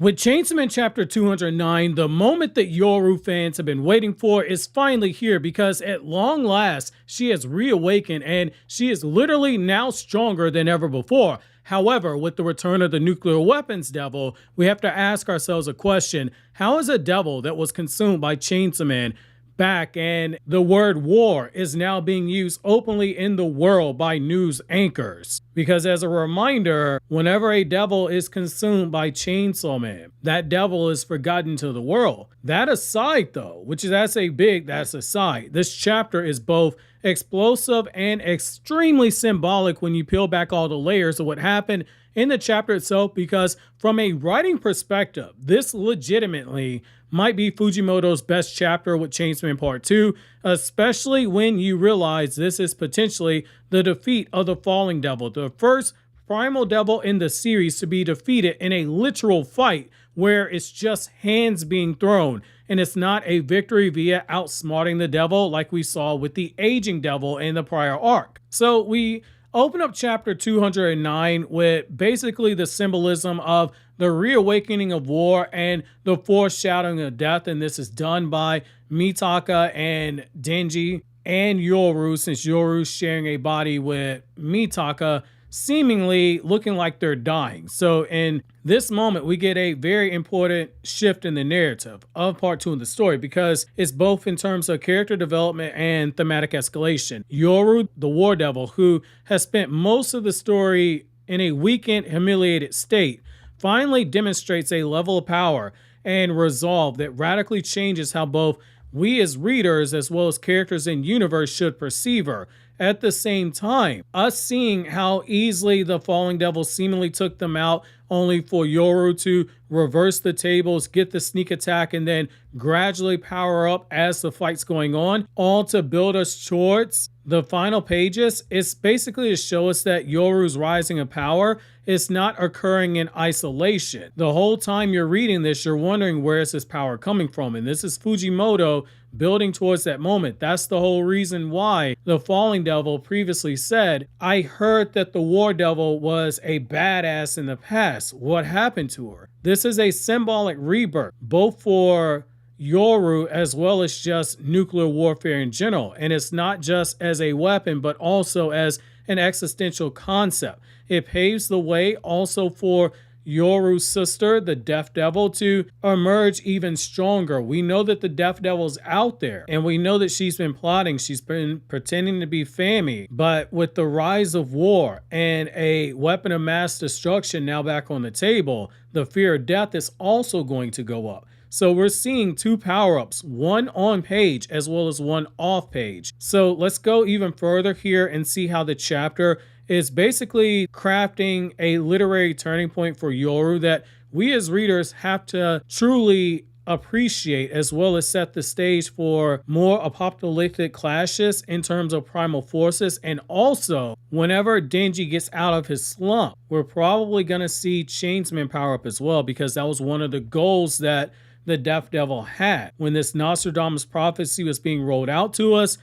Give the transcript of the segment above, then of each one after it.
With Chainsaw Man Chapter 209, the moment that Yoru fans have been waiting for is finally here, because at long last, she has reawakened and she is literally now stronger than ever before. However, with the return of the nuclear weapons devil, we have to ask ourselves a question. How is a devil that was consumed by Chainsaw Man back, and the word war is now being used openly in the world by news anchors? Because as a reminder, whenever a devil is consumed by Chainsaw Man, that devil is forgotten to the world. That aside though, that's aside, this chapter is both explosive and extremely symbolic when you peel back all the layers of what happened in the chapter itself, because from a writing perspective, this legitimately might be Fujimoto's best chapter with Chainsaw Man Part 2, especially when you realize this is potentially the defeat of the Falling Devil, the first primal devil in the series to be defeated in a literal fight where it's just hands being thrown, and it's not a victory via outsmarting the devil like we saw with the aging devil in the prior arc. So we open up chapter 209 with basically the symbolism of the reawakening of war and the foreshadowing of death, and this is done by Mitaka and Denji and Yoru, since Yoru's sharing a body with Mitaka, seemingly looking like they're dying. So in this moment, we get a very important shift in the narrative of part 2 of the story, because it's both in terms of character development and thematic escalation. Yoru, the war devil, who has spent most of the story in a weakened, humiliated state, finally demonstrates a level of power and resolve that radically changes how both we as readers as well as characters in universe should perceive her. At the same time, us seeing how easily the Falling Devil seemingly took them out, only for Yoru to reverse the tables, get the sneak attack, and then gradually power up as the fight's going on, all to build us towards the final pages. It's basically to show us that Yoru's rising of power is not occurring in isolation. The whole time you're reading this, you're wondering, where is this power coming from? And this is Fujimoto building towards that moment. That's the whole reason why the Falling Devil previously said, I heard that the War Devil was a badass in the past. What happened to her? This is a symbolic rebirth, both for Yoru as well as just nuclear warfare in general. And it's not just as a weapon, but also as an existential concept. It paves the way also for Yoru's sister, the Death Devil, to emerge even stronger. We know that the Death Devil's out there, and we know that she's been plotting. She's been pretending to be Fami, but with the rise of war and a weapon of mass destruction now back on the table, the fear of death is also going to go up. So we're seeing two power-ups, one on page as well as one off page. So let's go even further here and see how the chapter is basically crafting a literary turning point for Yoru that we as readers have to truly appreciate, as well as set the stage for more apocalyptic clashes in terms of primal forces. And also, whenever Denji gets out of his slump, we're probably going to see Chainsaw Man power up as well, because that was one of the goals that the Death Devil had. When this Nostradamus prophecy was being rolled out to us,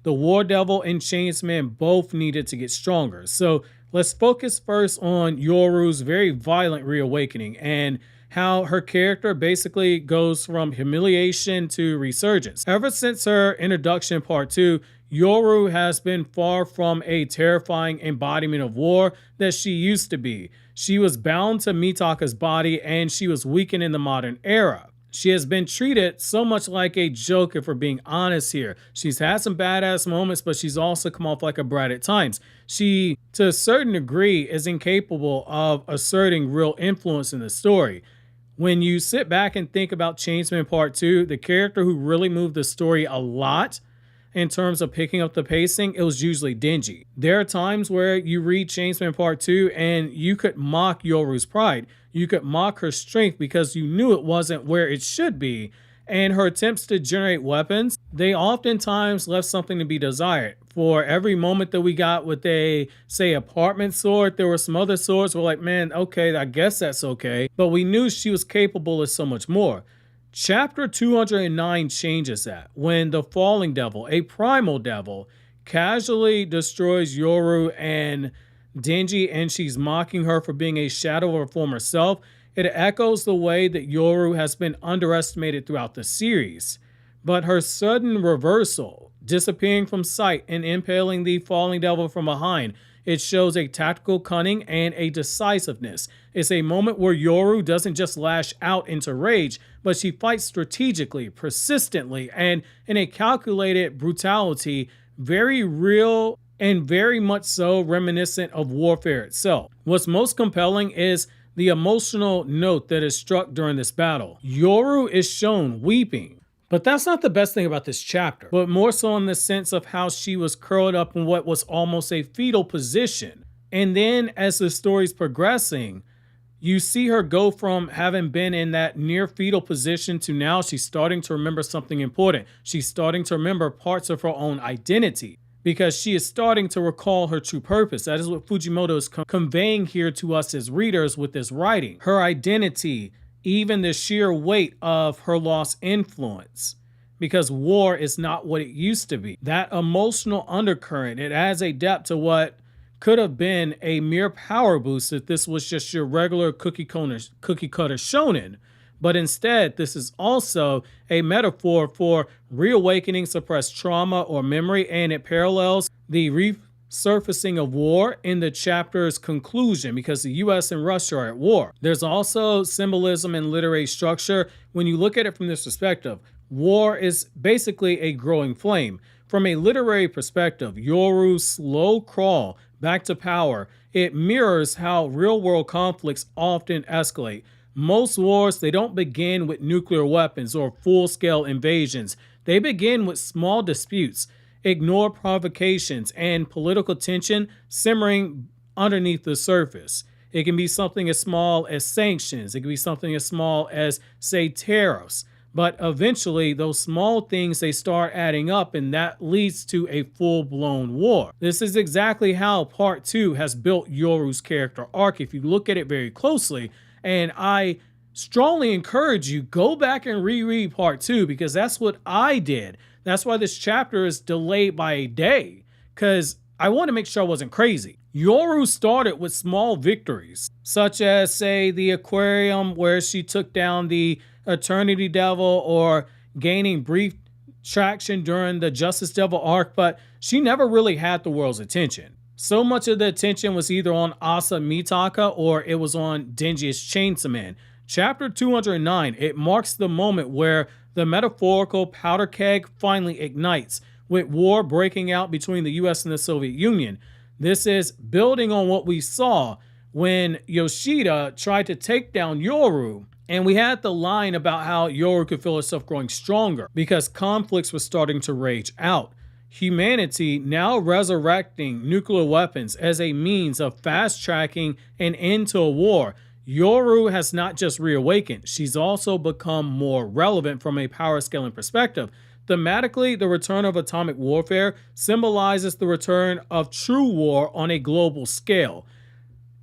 the War Devil and Chainsaw Man both needed to get stronger. So let's focus first on Yoru's very violent reawakening and how her character basically goes from humiliation to resurgence. Ever since her introduction in part 2, Yoru has been far from a terrifying embodiment of war that she used to be. She was bound to Mitaka's body, and she was weakened in the modern era. She has been treated so much like a joke, if we're being honest here. She's had some badass moments, but she's also come off like a brat at times. She, to a certain degree, is incapable of asserting real influence in the story. When you sit back and think about Chainsaw Man Part 2, the character who really moved the story a lot in terms of picking up the pacing, it was usually Denji. There are times where you read Chainsaw Man Part 2 and you could mock Yoru's pride. You could mock her strength because you knew it wasn't where it should be. And her attempts to generate weapons, they oftentimes left something to be desired. For every moment that we got with a, say, apartment sword, there were some other swords where we're like, man, okay, I guess that's okay. But we knew she was capable of so much more. Chapter 209 changes that when the Falling Devil, a primal devil, casually destroys Yoru and Denji, and she's mocking her for being a shadow of her former self. It echoes the way that Yoru has been underestimated throughout the series, but her sudden reversal, disappearing from sight and impaling the falling devil from behind, it shows a tactical cunning and a decisiveness. It's a moment where Yoru doesn't just lash out into rage, but she fights strategically, persistently, and in a calculated brutality, very real and very much so reminiscent of warfare itself. What's most compelling is the emotional note that is struck during this battle. Yoru is shown weeping, but that's not the best thing about this chapter, but more so in the sense of how she was curled up in what was almost a fetal position. And then as the story's progressing, you see her go from having been in that near fetal position to now she's starting to remember something important. She's starting to remember parts of her own identity because she is starting to recall her true purpose. That is what Fujimoto is conveying here to us as readers with this writing. Her identity, even the sheer weight of her lost influence, because war is not what it used to be. That emotional undercurrent, it adds a depth to what could have been a mere power boost if this was just your regular cookie cutter shonen. But instead, this is also a metaphor for reawakening suppressed trauma or memory, and it parallels the resurfacing of war in the chapter's conclusion because the US and Russia are at war. There's also symbolism in literary structure. When you look at it from this perspective, war is basically a growing flame. From a literary perspective, Yoru's slow crawl back to power, it mirrors how real-world conflicts often escalate. Most wars, they don't begin with nuclear weapons or full-scale invasions. They begin with small disputes, ignore provocations, and political tension simmering underneath the surface. It can be something as small as sanctions. It can be something as small as, say, tariffs. But eventually, those small things, they start adding up, and that leads to a full-blown war. This is exactly how Part 2 has built Yoru's character arc, if you look at it very closely. And I strongly encourage you, go back and reread Part 2, because that's what I did. That's why this chapter is delayed by a day, because I want to make sure I wasn't crazy. Yoru started with small victories, such as, say, the aquarium where she took down the Eternity Devil, or gaining brief traction during the Justice Devil arc, but she never really had the world's attention. So much of the attention was either on Asa Mitaka or it was on Denji as Chainsaw Man. Chapter 209, it marks the moment where the metaphorical powder keg finally ignites, with war breaking out between the US and the Soviet Union. This is building on what we saw when Yoshida tried to take down Yoru. And we had the line about how Yoru could feel herself growing stronger because conflicts were starting to rage out. Humanity now resurrecting nuclear weapons as a means of fast-tracking an end to a war. Yoru has not just reawakened, she's also become more relevant from a power scaling perspective. Thematically, the return of atomic warfare symbolizes the return of true war on a global scale.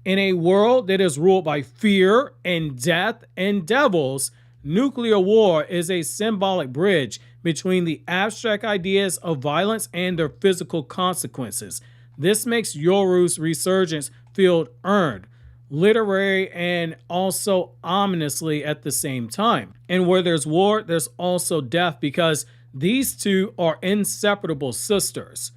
In a world that is ruled by fear and death and devils, nuclear war is a symbolic bridge between the abstract ideas of violence and their physical consequences. This makes Yoru's resurgence feel earned, literary, and also ominously at the same time. And where there's war, there's also death, because these two are inseparable sisters.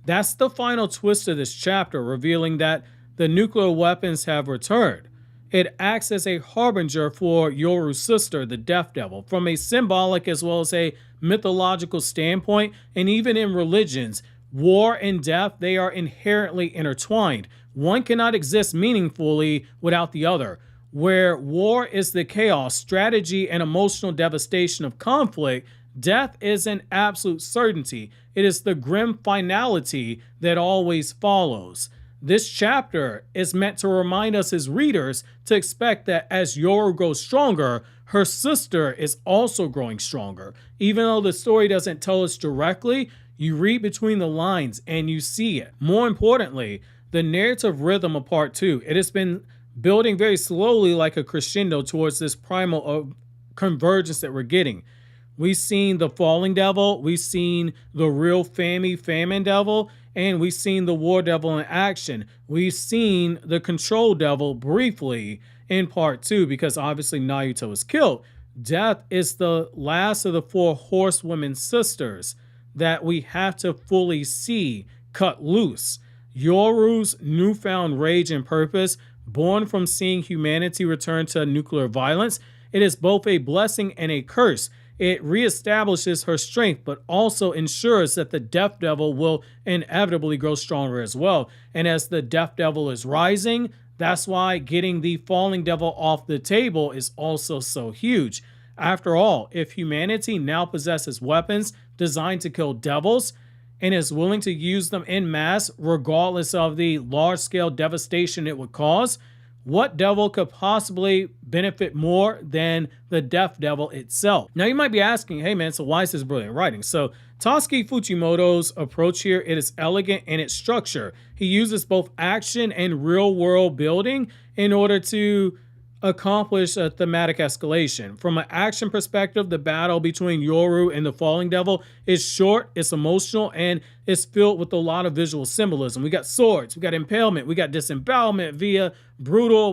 That's the final twist of this chapter, revealing that the nuclear weapons have returned. It acts as a harbinger for Yoru's sister, the Death Devil, from a symbolic as well as a mythological standpoint, and even in religions. War and death, they are inherently intertwined. One cannot exist meaningfully without the other. Where war is the chaos, strategy, and emotional devastation of conflict, death is an absolute certainty. It is the grim finality that always follows. This chapter is meant to remind us as readers to expect that as Yoru grows stronger, her sister is also growing stronger. Even though the story doesn't tell us directly, you read between the lines and you see it. More importantly, the narrative rhythm of Part 2, it has been building very slowly like a crescendo towards this primal convergence that we're getting. We've seen the Falling Devil, we've seen the real Famine Devil, and we've seen the War Devil in action. We've seen the Control Devil briefly, in part 2 because obviously Naruto is killed. Death is the last of the 4 horsewomen sisters that we have to fully see cut loose. Yoru's newfound rage and purpose, born from seeing humanity return to nuclear violence, it is both a blessing and a curse. It reestablishes her strength, but also ensures that the Death Devil will inevitably grow stronger as well. And as the Death Devil is rising, that's why getting the Falling Devil off the table is also so huge. After all, if humanity now possesses weapons designed to kill devils and is willing to use them en masse regardless of the large-scale devastation it would cause, what devil could possibly benefit more than the Death Devil itself? Now you might be asking, hey man, so why is this brilliant writing? So Tatsuki Fujimoto's approach here, it is elegant in its structure. He uses both action and real world building in order to accomplish a thematic escalation. From an action perspective, the battle between Yoru and the Falling Devil is short, it's emotional, and it's filled with a lot of visual symbolism. We got swords, we got impalement, we got disembowelment via brutal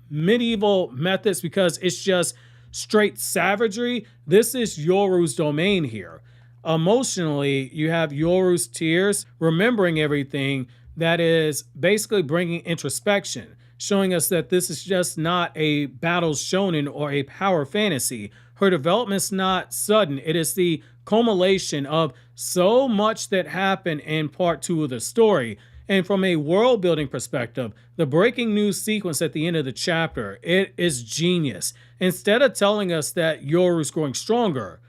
medieval methods because it's just straight savagery. This is Yoru's domain here. Emotionally, you have Yoru's tears, remembering everything, that is basically bringing introspection, showing us that this is just not a battle shonen or a power fantasy. Her development's not sudden. It is the culmination of so much that happened in part 2 of the story. And from a world building perspective, the breaking news sequence at the end of the chapter, it is genius. Instead of telling us that Yoru's growing stronger,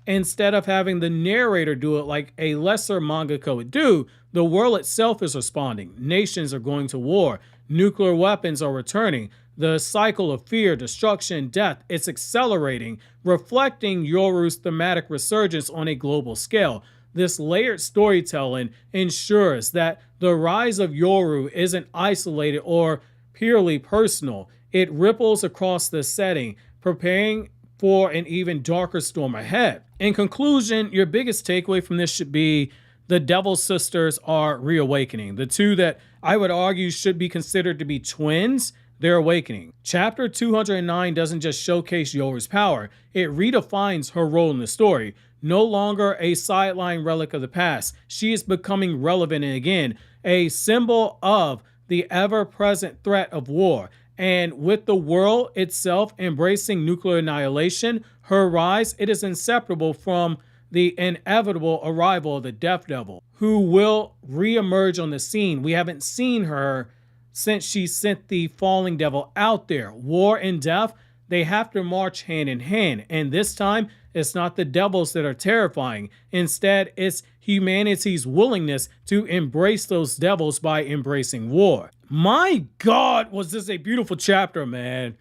instead of having the narrator do it like a lesser mangaka would do, the world itself is responding. Nations are going to war. Nuclear weapons are returning. The cycle of fear, destruction, death, it's accelerating, reflecting Yoru's thematic resurgence on a global scale. This layered storytelling ensures that the rise of Yoru isn't isolated or purely personal. It ripples across the setting, preparing for an even darker storm ahead. In conclusion, your biggest takeaway from this should be the Devil Sisters are reawakening. The two that I would argue should be considered to be twins, they're awakening. Chapter 209 doesn't just showcase Yoru's power, it redefines her role in the story. No longer a sideline relic of the past, she is becoming relevant again, a symbol of the ever-present threat of war. And with the world itself embracing nuclear annihilation, her rise, it is inseparable from the inevitable arrival of the Death Devil, who will re-emerge on the scene. We haven't seen her since she sent the Falling Devil out there. War and death, they have to march hand in hand. And this time, it's not the devils that are terrifying. Instead, it's humanity's willingness to embrace those devils by embracing war. My God, was this a beautiful chapter, man.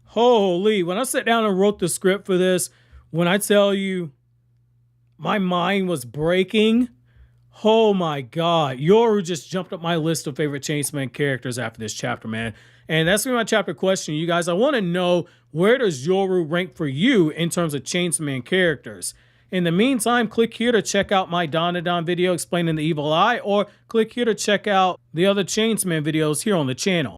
Holy, when I sat down and wrote the script for this, when I tell you my mind was breaking, oh my God, Yoru just jumped up my list of favorite Chainsaw Man characters after this chapter, man. And that's my chapter question, you guys. I want to know, where does Yoru rank for you in terms of Chainsaw Man characters? In the meantime, click here to check out my Dandadan video explaining the evil eye, or click here to check out the other Chainsaw Man videos here on the channel.